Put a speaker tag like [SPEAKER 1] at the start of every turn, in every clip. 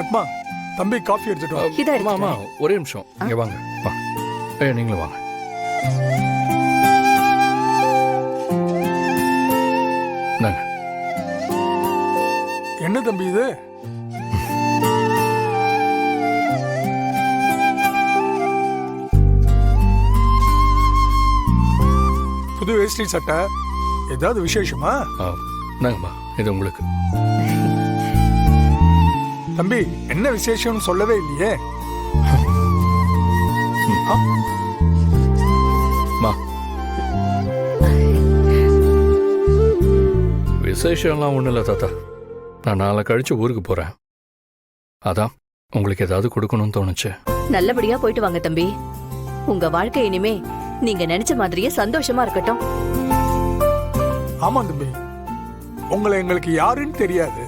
[SPEAKER 1] பத்மா, தம்பி காஃபி எடுத்துட்டு வா.
[SPEAKER 2] இதா
[SPEAKER 3] ஆமா ஆமா
[SPEAKER 2] எடுத்துட்டு
[SPEAKER 3] ஒரே நிமிஷம் இங்க வாங்க வாங்க நீங்களும் வாங்க நாங்க
[SPEAKER 1] என்ன தம்பி இது? புது வேஷ்டி சட்டை, ஏதாவது விசேஷமா?
[SPEAKER 3] நாங்கம்மா இது உங்களுக்கு
[SPEAKER 1] தம்பி, என்ன விசேஷம்னு சொல்லவே இல்லையே.
[SPEAKER 3] மா விசேஷம்லாம் ஒன்றும் இல்லை தாத்தா. நான் நாளை கழிச்சு ஊருக்கு போறேன். அதான் உங்களுக்கு ஏதாவது கொடுக்கணும்னு தோணுச்சு.
[SPEAKER 2] நல்லபடியா போயிட்டு வாங்க தம்பி. உங்க வாழ்க்கை இனிமே நீங்க நினைச்ச மாதிரியே சந்தோஷமா இருக்கட்டும்.
[SPEAKER 1] ஆமா தம்பி, உங்களை எங்களுக்கு யாருன்னு தெரியாது.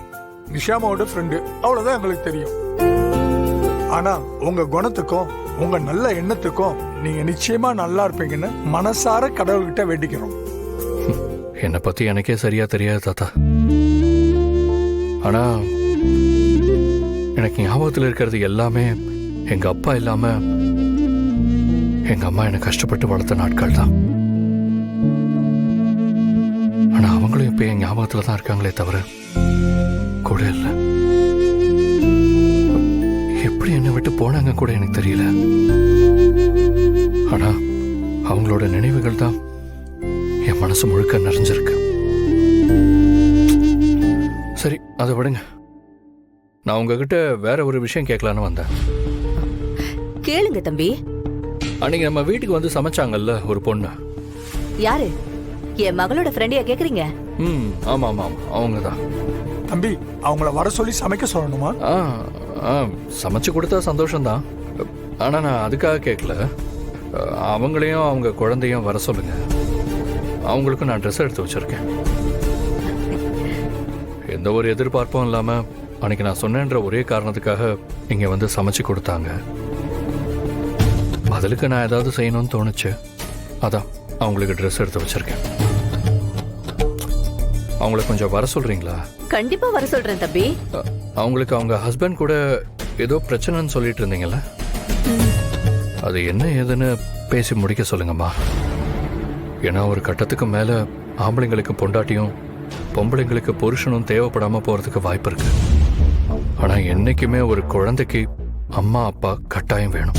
[SPEAKER 1] நிஷாமாவோட ஃப்ரெண்டு, அவ்வளவுதான் எங்களுக்கு தெரியும். ஆனா உங்க குணத்துக்கும் உங்க நல்ல எண்ணத்துக்கும் நீங்க நிச்சயமா நல்லா இருப்பீங்கன்னு மனசார கடவுள்கிட்ட வேண்டிக்கிறோம்.
[SPEAKER 3] என்னை பத்தி எனக்கே சரியா தெரியாது தாத்தா. ஆனா எனக்கு ஞாபகத்தில் இருக்கிறது எல்லாமே எங்க அப்பா இல்லாம எங்க அம்மா என்னை கஷ்டப்பட்டு வளர்த்த நாட்கள் தான். ஆனா அவங்களும் இப்ப என் ஞாபகத்துல தான் இருக்காங்களே தவிர கூட இல்லை. எப்படி என்னை விட்டு போனாங்க கூட எனக்கு தெரியல. ஆனா அவங்களோட நினைவுகள் தான் என் மனசு முழுக்க நிறைஞ்சிருக்கு. சரி, அதை விடுங்க. நான் உங்ககிட்ட வேற ஒரு விஷயம் கேட்கலான்னு வந்தேன்.
[SPEAKER 2] கேளுங்க தம்பி.
[SPEAKER 3] அன்னைக்கு நம்ம வீட்டுக்கு வந்து சமைச்சாங்கல்ல ஒரு பொண்ணு.
[SPEAKER 2] யாரு? என் மகளோட ஃப்ரெண்டையா கேக்குறீங்க?
[SPEAKER 3] ஆமா ஆமா ஆமா அவங்க தான்.
[SPEAKER 1] தம்பி, அவங்கள வர சொல்லி சமைக்க சொல்லணுமா?
[SPEAKER 3] சமைச்சு கொடுத்தா சந்தோஷம்தான். ஆனா நான் அதுக்காக கேட்கல. அவங்களையும் அவங்க குழந்தையும் வர சொல்லுங்க. அவங்களுக்கும் நான் ட்ரெஸ் எடுத்து வச்சிருக்கேன். எந்த ஒரு எதிர்பார்ப்பும் இல்லாம அன்னைக்கு நான் சொன்னேன்ற ஒரே காரணத்துக்காக இங்க வந்து சமைச்சு கொடுத்தாங்க. பதிலுக்கு நான் ஏதாவது செய்யணும்னு தோணுச்சு. அதான் அவங்களுக்கு ட்ரெஸ் எடுத்து வச்சிருக்கேன். அவங்கள கொஞ்சம் வர சொல்றீங்களா?
[SPEAKER 2] கண்டிப்பா வர சொல்றேன் தம்பி.
[SPEAKER 3] அவங்களுக்கு அவங்க ஹஸ்பண்ட் கூட ஏதோ பிரச்சனைன்னு சொல்லிட்டு இருந்தீங்கல்ல, அது என்ன ஏதுன்னு பேசி முடிக்க சொல்லுங்கம்மா. ஏன்னா ஒரு கட்டத்துக்கு மேல ஆம்பளைங்களுக்கு பொண்டாட்டியும் பொம்பளைங்களுக்கு புருஷனும் தேவைப்படாம போறதுக்கு வாய்ப்பு இருக்கு. ஆனா என்னைக்குமே ஒரு குழந்தைக்கு அம்மா அப்பா கட்டாயம் வேணும்.